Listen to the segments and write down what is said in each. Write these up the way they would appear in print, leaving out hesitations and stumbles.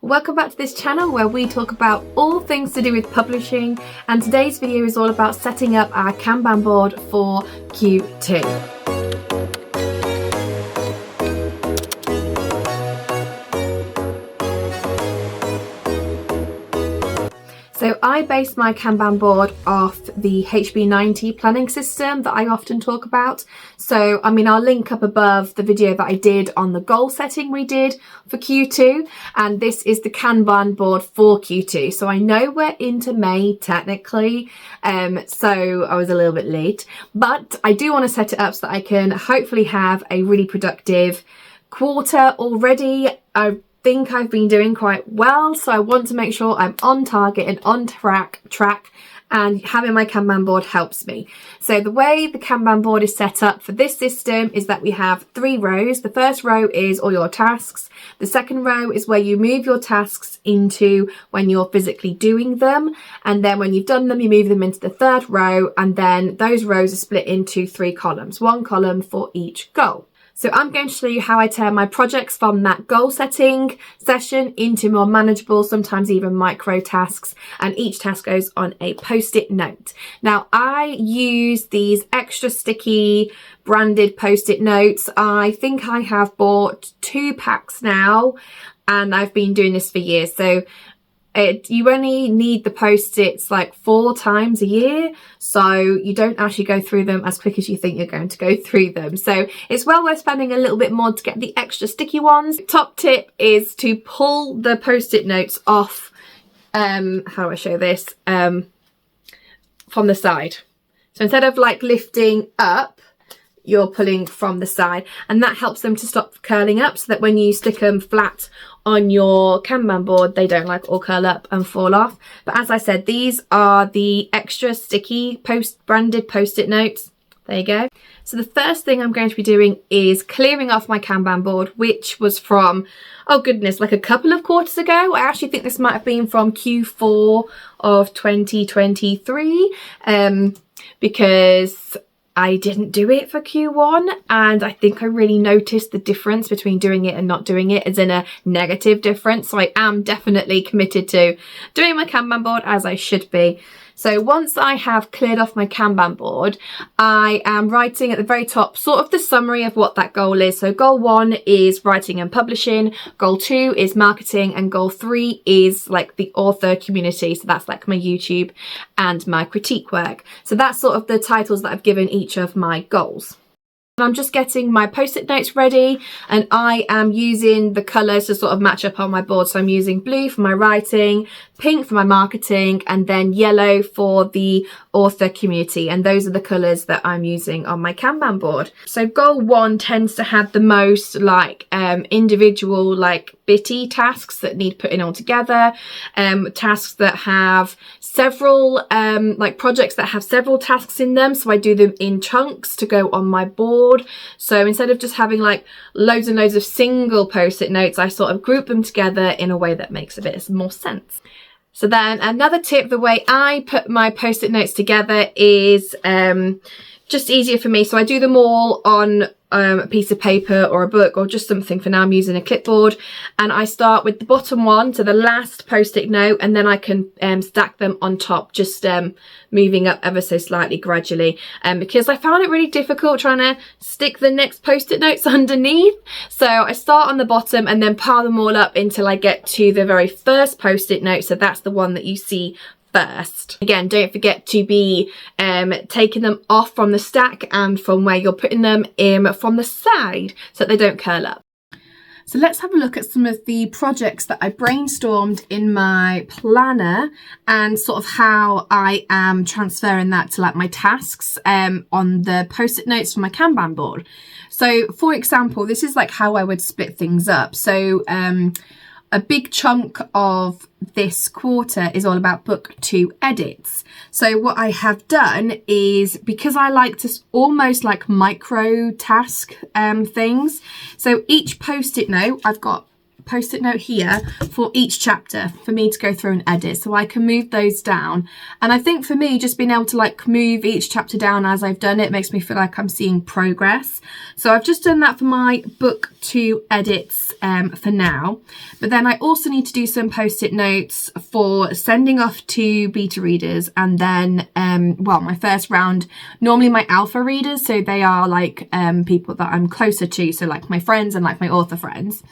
Welcome back to this channel where we talk about all things to do with publishing, and today's video is all about setting up our Kanban board for Q2. So I based my Kanban board off the HB90 planning system that I often talk about. So, I'll link up above the video that I did on the goal setting we did for Q2. And this is the Kanban board for Q2. So I know we're into May technically. So I was a little bit late, but I do want to set it up so that I can hopefully have a really productive quarter already. I think I've been doing quite well, so I want to make sure I'm on target and on track, and having my Kanban board helps me. So the way the Kanban board is set up for this system is that we have 3 rows. The first row is all your tasks. The second row is where you move your tasks into when you're physically doing them, and then when you've done them you move them into the third row, and then those rows are split into 3 columns, 1 column for each goal. So I'm going to show you how I turn my projects from that goal setting session into more manageable, sometimes even micro tasks, and each task goes on a post-it note. Now I use these extra sticky branded post-it notes. I think I have bought 2 packs now, and I've been doing this for years. So you only need the post-its like 4 times a year, so you don't actually go through them as quick as you think you're going to go through them. So it's well worth spending a little bit more to get the extra sticky ones. Top tip is to pull the post-it notes off, how do I show this, from the side. So instead of like lifting up, you're pulling from the side, and that helps them to stop curling up, so that when you stick them flat on your Kanban board, they don't like all curl up and fall off. But as I said, these are the extra sticky branded post-it notes. There you go. So the first thing I'm going to be doing is clearing off my Kanban board, which was from, oh goodness, like a couple of quarters ago. I actually think this might have been from Q4 of 2023, because I didn't do it for Q1, and I think I really noticed the difference between doing it and not doing it, as in a negative difference. So I am definitely committed to doing my Kanban board as I should be. So once I have cleared off my Kanban board, I am writing at the very top sort of the summary of what that goal is. So goal 1 is writing and publishing, goal 2 is marketing, and goal 3 is like the author community. So that's like my YouTube and my critique work. So that's sort of the titles that I've given each of my goals. I'm just getting my post-it notes ready, and I am using the colours to sort of match up on my board. So I'm using blue for my writing, pink for my marketing, and then yellow for the author community, and those are the colours that I'm using on my Kanban board. So goal 1 tends to have the most like individual like bitty tasks that need putting all together, tasks that have several like projects that have several tasks in them, so I do them in chunks to go on my board. So instead of just having like loads and loads of single post-it notes, I sort of group them together in a way that makes a bit more sense. So then another tip, the way I put my post-it notes together is just easier for me. So I do them all on a piece of paper or a book, or just something. For now I'm using a clipboard, and I start with the bottom one, so the last post-it note, and then I can stack them on top, just moving up ever so slightly gradually, because I found it really difficult trying to stick the next post-it notes underneath. So I start on the bottom and then pile them all up until I get to the very first post-it note, so that's the one that you see first. Again, don't forget to be taking them off from the stack and from where you're putting them from the side, so that they don't curl up. So let's have a look at some of the projects that I brainstormed in my planner, and sort of how I am transferring that to like my tasks on the post-it notes from my Kanban board. So for example, this is like how I would split things up. So a big chunk of this quarter is all about book 2 edits. So what I have done is, because I like to almost like micro task things, so each post-it note I've got post-it note here for each chapter for me to go through and edit, so I can move those down. And I think for me, just being able to like move each chapter down as I've done it makes me feel like I'm seeing progress. So I've just done that for my book 2 edits for now. But then I also need to do some post-it notes for sending off to beta readers, and then well, my first round, normally my alpha readers, so they are like people that I'm closer to, so like my friends and like my author friends,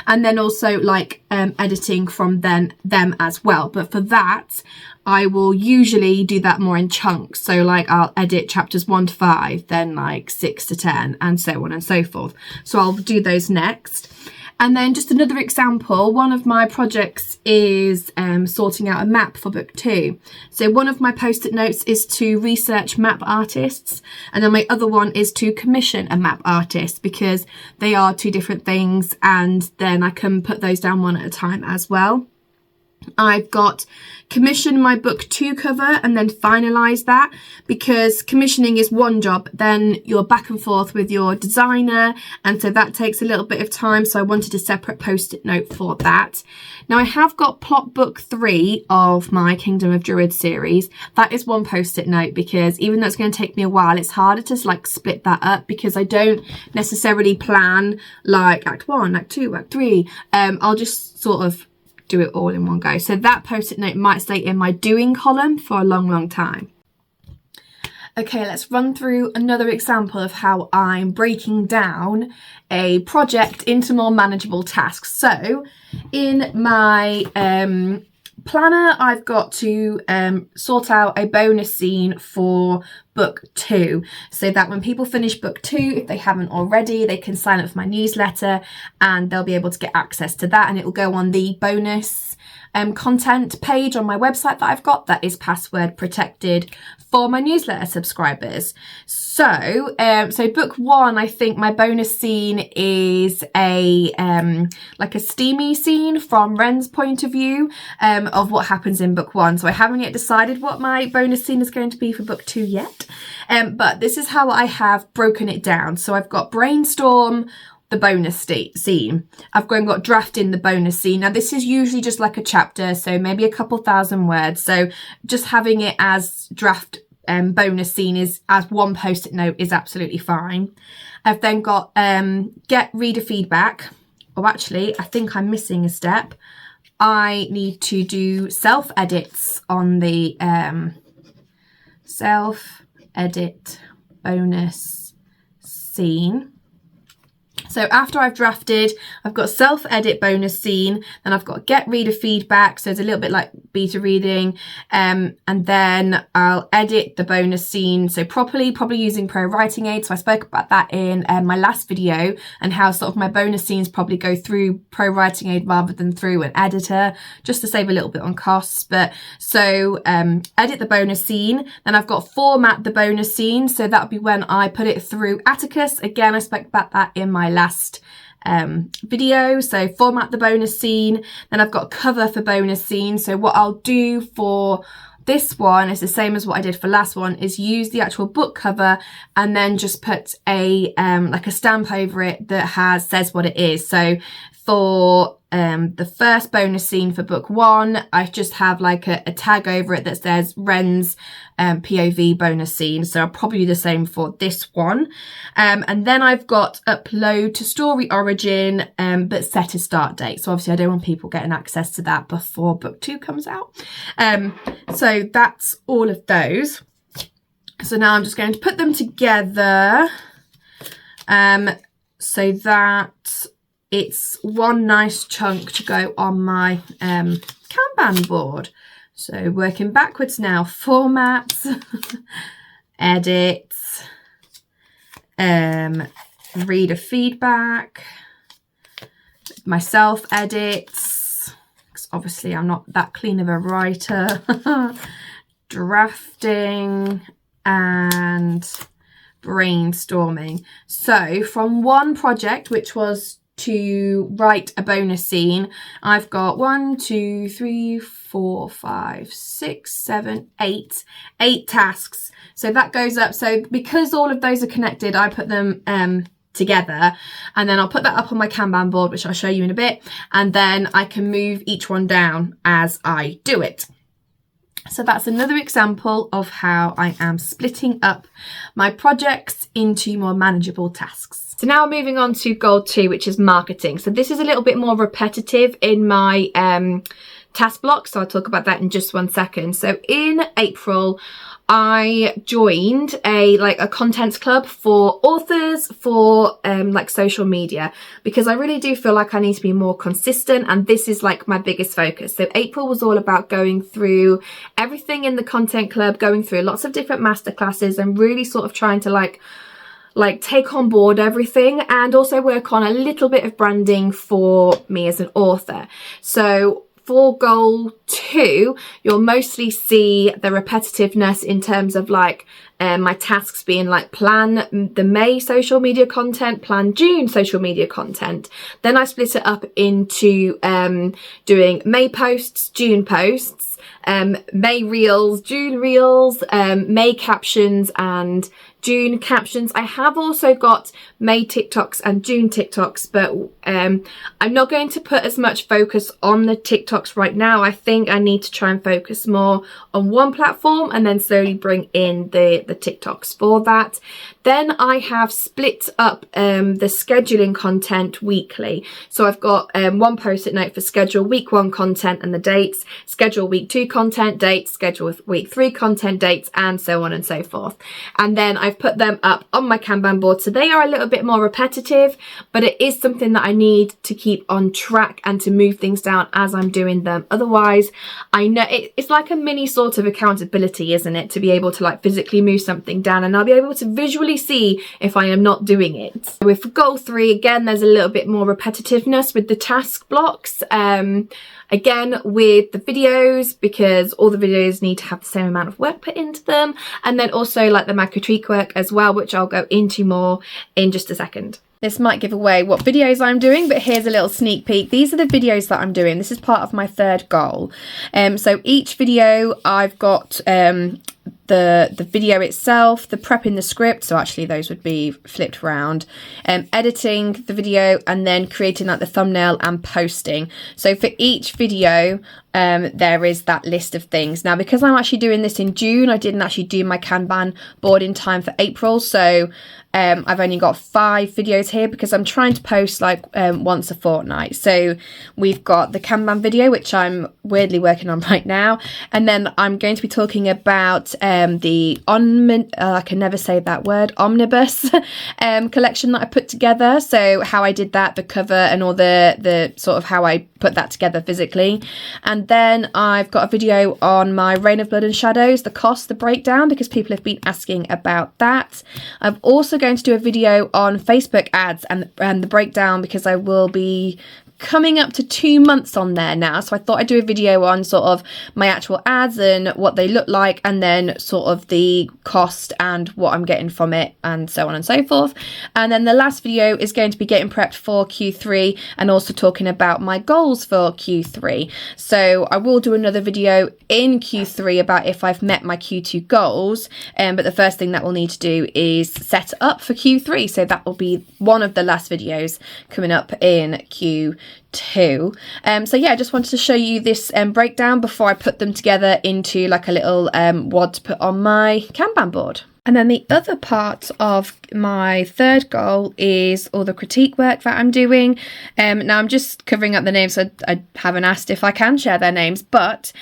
and then also like editing from them as well. But for that, I will usually do that more in chunks. So like I'll edit chapters 1 to 5, then like 6 to 10, and so on and so forth. So I'll do those next. And then just another example, one of my projects is sorting out a map for book 2. So one of my post-it notes is to research map artists, and then my other one is to commission a map artist, because they are 2 different things, and then I can put those down one at a time as well. I've got commission my book 2 cover and then finalize that, because commissioning is one job, then you're back and forth with your designer, and so that takes a little bit of time. So I wanted a separate post-it note for that. Now I have got plot book 3 of my Kingdom of Druids series. That is one post-it note, because even though it's going to take me a while, it's harder to like split that up, because I don't necessarily plan like act 1, act 2, act 3. I'll just sort of do it all in one go. So that post-it note might stay in my doing column for a long time. Okay, let's run through another example of how I'm breaking down a project into more manageable tasks. So in my planner, I've got to sort out a bonus scene for book 2, so that when people finish book 2, if they haven't already, they can sign up for my newsletter and they'll be able to get access to that, and it will go on the bonus content page on my website that I've got that is password protected for my newsletter subscribers. So so book 1, I think my bonus scene is a like a steamy scene from Ren's point of view of what happens in book 1. So I haven't yet decided what my bonus scene is going to be for book 2 yet, but this is how I have broken it down. So I've got brainstorm, the bonus scene. I've got draft in the bonus scene. Now this is usually just like a chapter, so maybe a couple thousand words. So just having it as draft bonus scene is as one post-it note is absolutely fine. I've then got get reader feedback. Oh, actually, I think I'm missing a step. I need to do self-edits on the self-edit bonus scene. So after I've drafted, I've got self-edit bonus scene, then I've got get reader feedback, so it's a little bit like beta reading, and then I'll edit the bonus scene, so probably using Pro Writing Aid. So I spoke about that in my last video, and how sort of my bonus scenes probably go through Pro Writing Aid rather than through an editor, just to save a little bit on costs. But so edit the bonus scene, then I've got format the bonus scene, so that'll be when I put it through Atticus. Again, I spoke about that in my last video. So format the bonus scene, then I've got cover for bonus scene. So what I'll do for this one is the same as what I did for last one, is use the actual book cover and then just put a like a stamp over it that says what it is. So for the first bonus scene for book 1, I just have like a tag over it that says Ren's POV bonus scene. So I'll probably do the same for this one. And then I've got upload to story origin, but set a start date. So obviously I don't want people getting access to that before book 2 comes out. So that's all of those. So now I'm just going to put them together so that it's one nice chunk to go on my Kanban board. So working backwards now, format, edit, reader feedback, myself edits, because obviously I'm not that clean of a writer, drafting, and brainstorming. So from one project, which was to write a bonus scene, I've got 1, 2, 3, 4, 5, 6, 7, 8 tasks. So that goes up. So because all of those are connected, I put them together, and then I'll put that up on my Kanban board, which I'll show you in a bit, and then I can move each one down as I do it. So that's another example of how I am splitting up my projects into more manageable tasks. So now moving on to goal 2, which is marketing. So this is a little bit more repetitive in my task block, so I'll talk about that in just one second. So in April, I joined a contents club for authors for like social media, because I really do feel like I need to be more consistent, and this is like my biggest focus. So April was all about going through everything in the content club, going through lots of different masterclasses, and really sort of trying to like take on board everything, and also work on a little bit of branding for me as an author. So for goal 2, you'll mostly see the repetitiveness in terms of like my tasks being like plan the May social media content, plan June social media content. Then I split it up into doing May posts, June posts, May reels, June reels, May captions and June captions. I have also got May TikToks and June TikToks, but I'm not going to put as much focus on the TikToks right now. I think I need to try and focus more on one platform and then slowly bring in the TikToks for that. Then I have split up the scheduling content weekly. So I've got one post-it note for schedule week 1 content and the dates, schedule week 2 content, dates, schedule week 3 content, dates, and so on and so forth. And then I've put them up on my Kanban board. So they are a little bit more repetitive, but it is something that I need to keep on track and to move things down as I'm doing them. Otherwise, I know it's like a mini sort of accountability, isn't it? To be able to like physically move something down, and I'll be able to visually see if I am not doing it. With goal 3, again, there's a little bit more repetitiveness with the task blocks. Again, with the videos, because all the videos need to have the same amount of work put into them. And then also like the critique work as well, which I'll go into more in just a second. This might give away what videos I'm doing, but here's a little sneak peek. These are the videos that I'm doing. This is part of my 3rd goal. So each video I've got the video itself, the prepping the script, so actually those would be flipped around, editing the video, and then creating like the thumbnail and posting. So for each video there is that list of things. Now, because I'm actually doing this in June, I didn't actually do my Kanban board in time for April, so I've only got 5 videos here because I'm trying to post like once a fortnight. So we've got the Kanban video, which I'm weirdly working on right now, and then I'm going to be talking about the I can never say that word, omnibus collection that I put together. So how I did that, the cover, and all the sort of how I put that together physically. And then I've got a video on my Reign of Blood and Shadows, the cost, the breakdown, because people have been asking about that. I'm also going to do a video on Facebook ads and the breakdown, because I will be coming up to 2 months on there now, so I thought I'd do a video on sort of my actual ads and what they look like, and then sort of the cost and what I'm getting from it, and so on and so forth. And then the last video is going to be getting prepped for Q3 and also talking about my goals for Q3. So I will do another video in Q3 about if I've met my Q2 goals, but the first thing that we'll need to do is set up for Q3, so that will be one of the last videos coming up in Q2. So yeah, I just wanted to show you this breakdown before I put them together into like a little wad to put on my Kanban board. And then the other part of my 3rd goal is all the critique work that I'm doing. Now I'm just covering up the names, so I haven't asked if I can share their names, but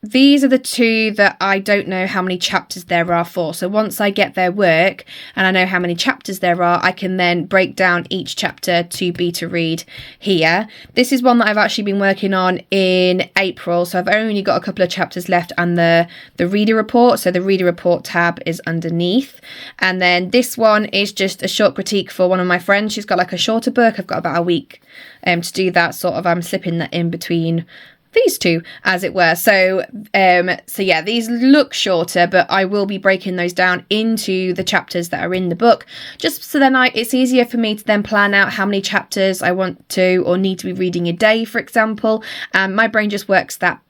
these are the 2 that I don't know how many chapters there are for. So once I get their work and I know how many chapters there are, I can then break down each chapter to be to read here. This is one that I've actually been working on in April, so I've only got a couple of chapters left, and the reader report. So the reader report tab is underneath. And then this one is just a short critique for one of my friends. She's got like a shorter book. I've got about a week to do that. Sort of, I'm slipping that in between these 2, as it were. So yeah, these look shorter, but I will be breaking those down into the chapters that are in the book, just so then it's easier for me to then plan out how many chapters I want to or need to be reading a day, for example. My brain just works that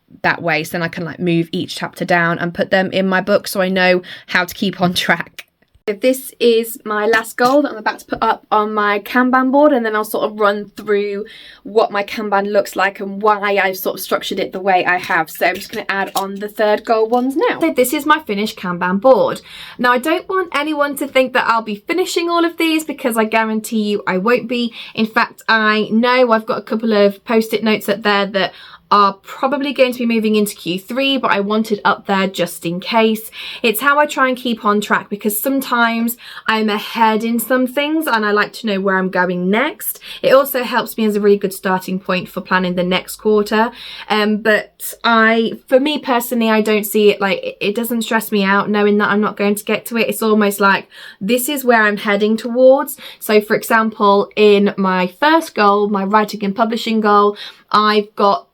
way, so then I can like move each chapter down and put them in my book, so I know how to keep on track. This is my last goal that I'm about to put up on my Kanban board, and then I'll sort of run through what my Kanban looks like and why I've sort of structured it the way I have. So I'm just going to add on the third goal ones now. So this is my finished Kanban board. Now I don't want anyone to think that I'll be finishing all of these, because I guarantee you I won't be. In fact, I know I've got a couple of post-it notes up there that are probably going to be moving into Q3, but I want it up there just in case. It's how I try and keep on track, because sometimes I'm ahead in some things and I like to know where I'm going next. It also helps me as a really good starting point for planning the next quarter. But for me personally, I don't see it like, it doesn't stress me out knowing that I'm not going to get to it. It's almost like this is where I'm heading towards. So for example, in my first goal, my writing and publishing goal, I've got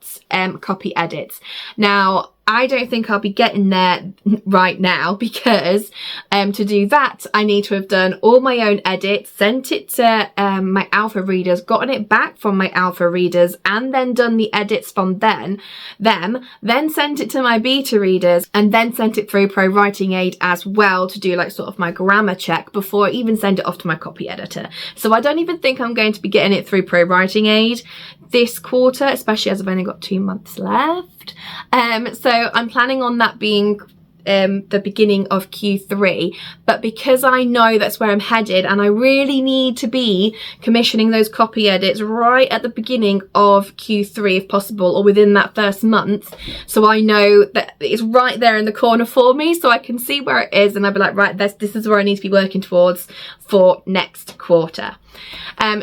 copy edits. Now, I don't think I'll be getting there right now, because to do that, I need to have done all my own edits, sent it to my alpha readers, gotten it back from my alpha readers, and then done the edits from then sent it to my beta readers, and then sent it through Pro Writing Aid as well to do like sort of my grammar check before I even send it off to my copy editor. So I don't even think I'm going to be getting it through Pro Writing Aid this quarter, especially as I've only got 2 months left. So I'm planning on that being the beginning of Q3, but because I know that's where I'm headed and I really need to be commissioning those copy edits right at the beginning of Q3 if possible, or within that first month, so I know that it's right there in the corner for me, so I can see where it is and I'll be like, right, this is where I need to be working towards for next quarter.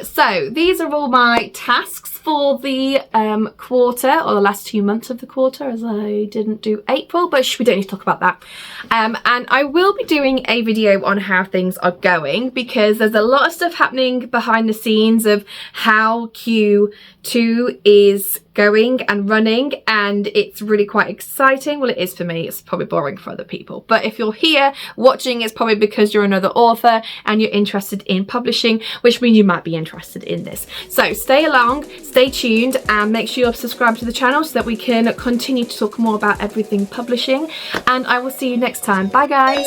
So these are all my tasks for the quarter, or the last 2 months of the quarter, as I didn't do April, but we don't need to talk about that. And I will be doing a video on how things are going, because there's a lot of stuff happening behind the scenes of how Q2 is going and running, and it's really quite exciting. Well, it is for me. It's probably boring for other people, but if you're here watching, it's probably because you're another author and you're interested in publishing, which means you might be interested in this. So stay along, stay tuned, and make sure you're subscribed to the channel so that we can continue to talk more about everything publishing, and I will see you next time. Bye guys.